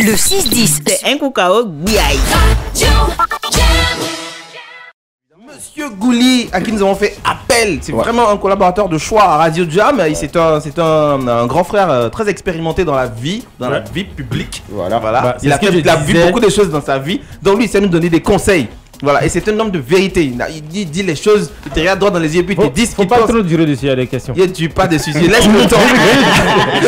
Le 6-10. C'est un Koukao Gbiaï. Monsieur Gouli, à qui nous avons fait appel, c'est vraiment un collaborateur de choix à Radio Jam. C'est un grand frère très expérimenté dans la vie, publique. Voilà. Bah, il a vu beaucoup de choses dans sa vie. Donc lui, il sait nous donner des conseils. Voilà, et c'est un homme de vérité. Il dit les choses, il te regarde droit dans les yeux, puis il te dit ce qu'il pense. Faut pas trop durer dessus, il y a des questions. Il ne tue pas dessus. Je laisse le temps.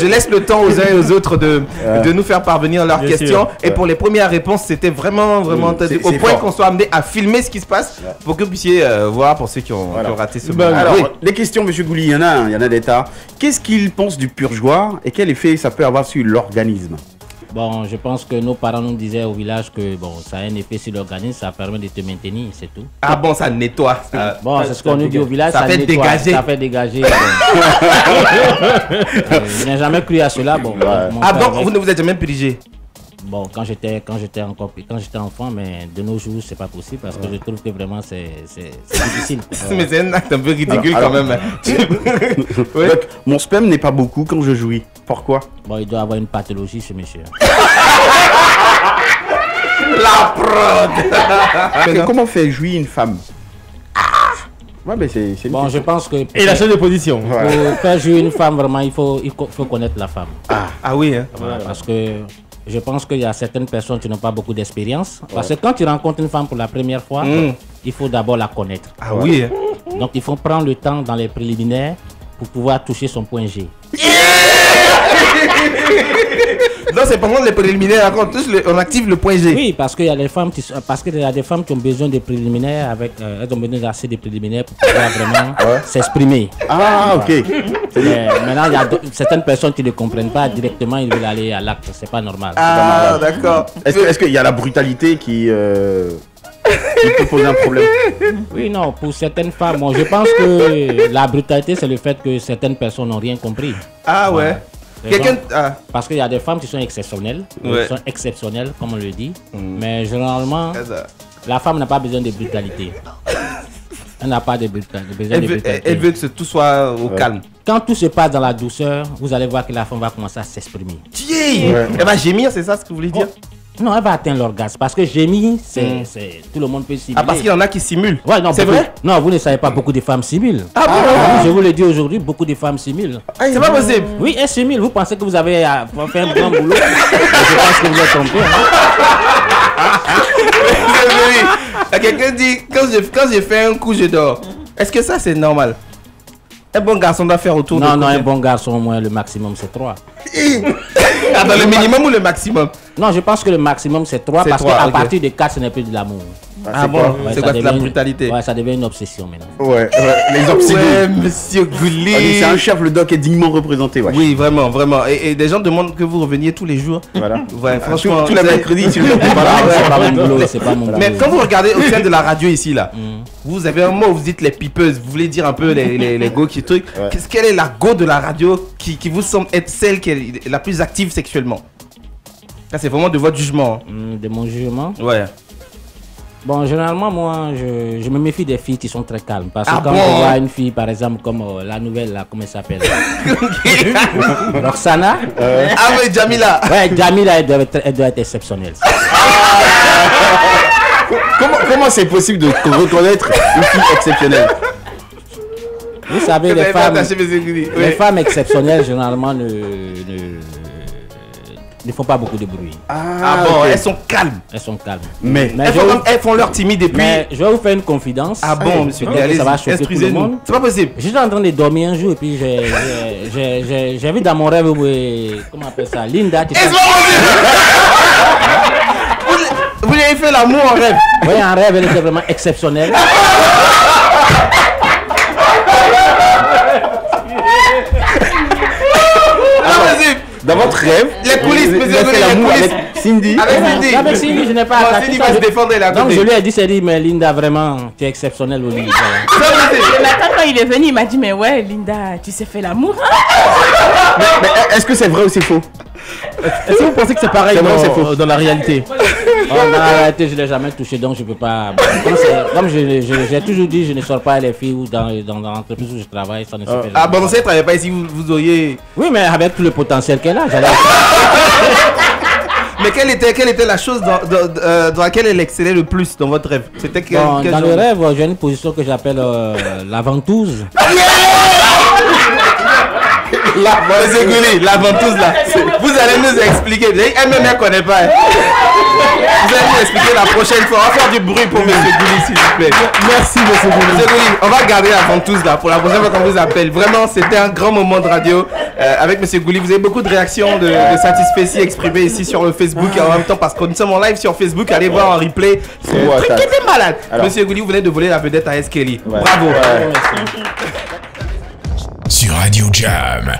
Je laisse le temps aux uns et aux autres de nous faire parvenir leurs questions. Et pour les premières réponses, c'était vraiment au point qu'on soit amené à filmer ce qui se passe pour que vous puissiez voir pour ceux qui ont raté ce moment. Alors, les questions, monsieur Gouli, il y en a des tas. Qu'est-ce qu'il pense du purgeoir et quel effet ça peut avoir sur l'organisme? Bon, je pense que nos parents nous disaient au village que bon, ça a un effet sur l'organisme, ça permet de te maintenir, c'est tout. Ah bon, ça nettoie. Bon, c'est ce qu'on nous dit au village, ça fait nettoie, dégager. Ça fait dégager. Je n'ai jamais cru à cela. Bon, vous ne vous êtes jamais purgé? Bon, quand j'étais enfant, mais de nos jours, c'est pas possible parce que je trouve que vraiment c'est difficile. Mais c'est un acte un peu ridicule quand même. Donc, mon sperme n'est pas beaucoup quand je jouis. Pourquoi? Bon, il doit avoir une pathologie, ce monsieur. La prod. Comment faire jouir une femme? Ouais, mais c'est bon, je pense que... Et la chaîne de position. Pour faire jouir une femme, vraiment, il faut connaître la femme. Ah oui, hein. Voilà, parce que je pense qu'il y a certaines personnes qui n'ont pas beaucoup d'expérience. Parce que quand tu rencontres une femme pour la première fois, il faut d'abord la connaître. Ah oui, hein. Donc il faut prendre le temps dans les préliminaires pour pouvoir toucher son point G. Non, c'est pendant les préliminaires, on active le point G. Oui, parce qu'il y a des femmes qui ont besoin de préliminaires, elles ont besoin d'assez de préliminaires pour pouvoir vraiment s'exprimer. Ah, ok. Maintenant, il y a certaines personnes qui ne comprennent pas directement, ils veulent aller à l'acte, c'est pas normal. Ah, d'accord. Est-ce qu'il y a la brutalité qui peut poser un problème? Oui, non, pour certaines femmes, bon, je pense que la brutalité, c'est le fait que certaines personnes n'ont rien compris. Ah ouais. Parce qu'il y a des femmes qui sont exceptionnelles, comme on le dit, mais généralement, la femme n'a pas besoin de brutalité. Elle n'a pas besoin de brutalité. Elle veut que tout soit au calme. Quand tout se passe dans la douceur, vous allez voir que la femme va commencer à s'exprimer. Elle va gémir, c'est ça ce que vous voulez dire? Non, elle va atteindre l'orgasme parce que gémir, tout le monde peut simuler. Ah, parce qu'il y en a qui simulent. Ouais, non, c'est vrai? Non, vous ne savez pas, beaucoup de femmes simulent. Ah bon? Je vous le dis aujourd'hui, beaucoup de femmes simulent. C'est pas possible. Oui, elles simulent. Vous pensez que vous avez fait un grand boulot? Je pense que vous êtes trompé. Quelqu'un dit, quand j'ai fait un coup, je dors. Est-ce que ça, c'est normal? Un bon garçon doit faire autour de... Non, un bon garçon, au moins, le maximum, c'est 3. Attends, le minimum ou le maximum? Non, je pense que le maximum, c'est 3 parce qu'à partir de 4, ce n'est plus de l'amour. Ah bon? C'est quoi, de la brutalité? Ouais, ça devient une obsession maintenant. Ouais, les obsédés. Ouais, monsieur Gouli. C'est un chef, le doc est dignement représenté. Ouais. Oui, vraiment, vraiment. Et des gens demandent que vous reveniez tous les jours. Voilà. Ouais, franchement. Tous les mercredis, si c'est pas mon boulot, c'est pas mon boulot. Mais quand vous regardez au sein de la radio ici, là, vous avez un mot, vous dites les pipeuses. Vous voulez dire un peu les go qui truc. Quelle est la go de la radio qui vous semble être celle qui est la plus active sexuellement? Ça, c'est vraiment de votre jugement. De mon jugement? Ouais. Bon, généralement, moi, je me méfie des filles qui sont très calmes. Parce que quand on voit une fille, par exemple, comme la nouvelle, là, comment elle s'appelle? Roxana. Ah oui, Jamila. Ouais, Jamila, elle doit être exceptionnelle. Comment c'est possible de reconnaître une fille exceptionnelle? Vous savez, les femmes exceptionnelles, généralement, ne font pas beaucoup de bruit. Ah bon, okay. Elles sont calmes. Elles sont calmes. Mais elles font leur timide et puis... Mais je vais vous faire une confidence. Ah bon, monsieur, ça va choquer tout le monde. C'est pas possible. J'étais en train de dormir un jour et puis j'ai vu dans mon rêve, comment on appelle ça, Linda. C'est pas possible. Vous lui avez fait l'amour en rêve? Oui, en rêve, elle était vraiment exceptionnelle. Dans votre rêve, les coulisses, vous avez fait l'amour avec Cindy. Avec Cindy, je n'ai pas attaqué. Cindy va se défendre là. Donc je lui ai dit, mais Linda, vraiment, tu es exceptionnelle au lit. Le matin, quand il est venu, il m'a dit, mais ouais, Linda, tu sais faire l'amour. Mais est-ce que c'est vrai ou c'est faux? Est-ce que vous pensez que c'est pareil dans la réalité? Dans la réalité, je ne l'ai jamais touché, donc je ne peux pas. Comme j'ai toujours dit, je ne sors pas les filles ou dans l'entreprise où je travaille, ça ne se fait jamais. Ah bon, ça ne travaille pas ici, vous auriez... Oui, mais avec tout le potentiel qu'elle a, j'allais... Mais quelle était la chose dans laquelle elle excellait le plus dans votre rêve? C'était dans le rêve, j'ai une position que j'appelle la ventouse. Monsieur Gouli, la ventouse là. Vous allez nous expliquer. Elle-même, elle ne connaît pas. Vous allez nous expliquer la prochaine fois. On va faire du bruit pour Monsieur Gouli, s'il vous plaît. Merci, Monsieur Gouli. Monsieur Gouli, on va garder la ventouse là pour la prochaine fois qu'on vous appelle. Vraiment, c'était un grand moment de radio avec Monsieur Gouli. Vous avez beaucoup de réactions de satisfaction exprimées ici sur le Facebook et en même temps parce que nous sommes en live sur Facebook. Allez voir en replay. C'est un truc qui était malade. Alors, Monsieur Gouli, vous venez de voler la vedette à S. Kelly. Bravo. Sur Radio Jam.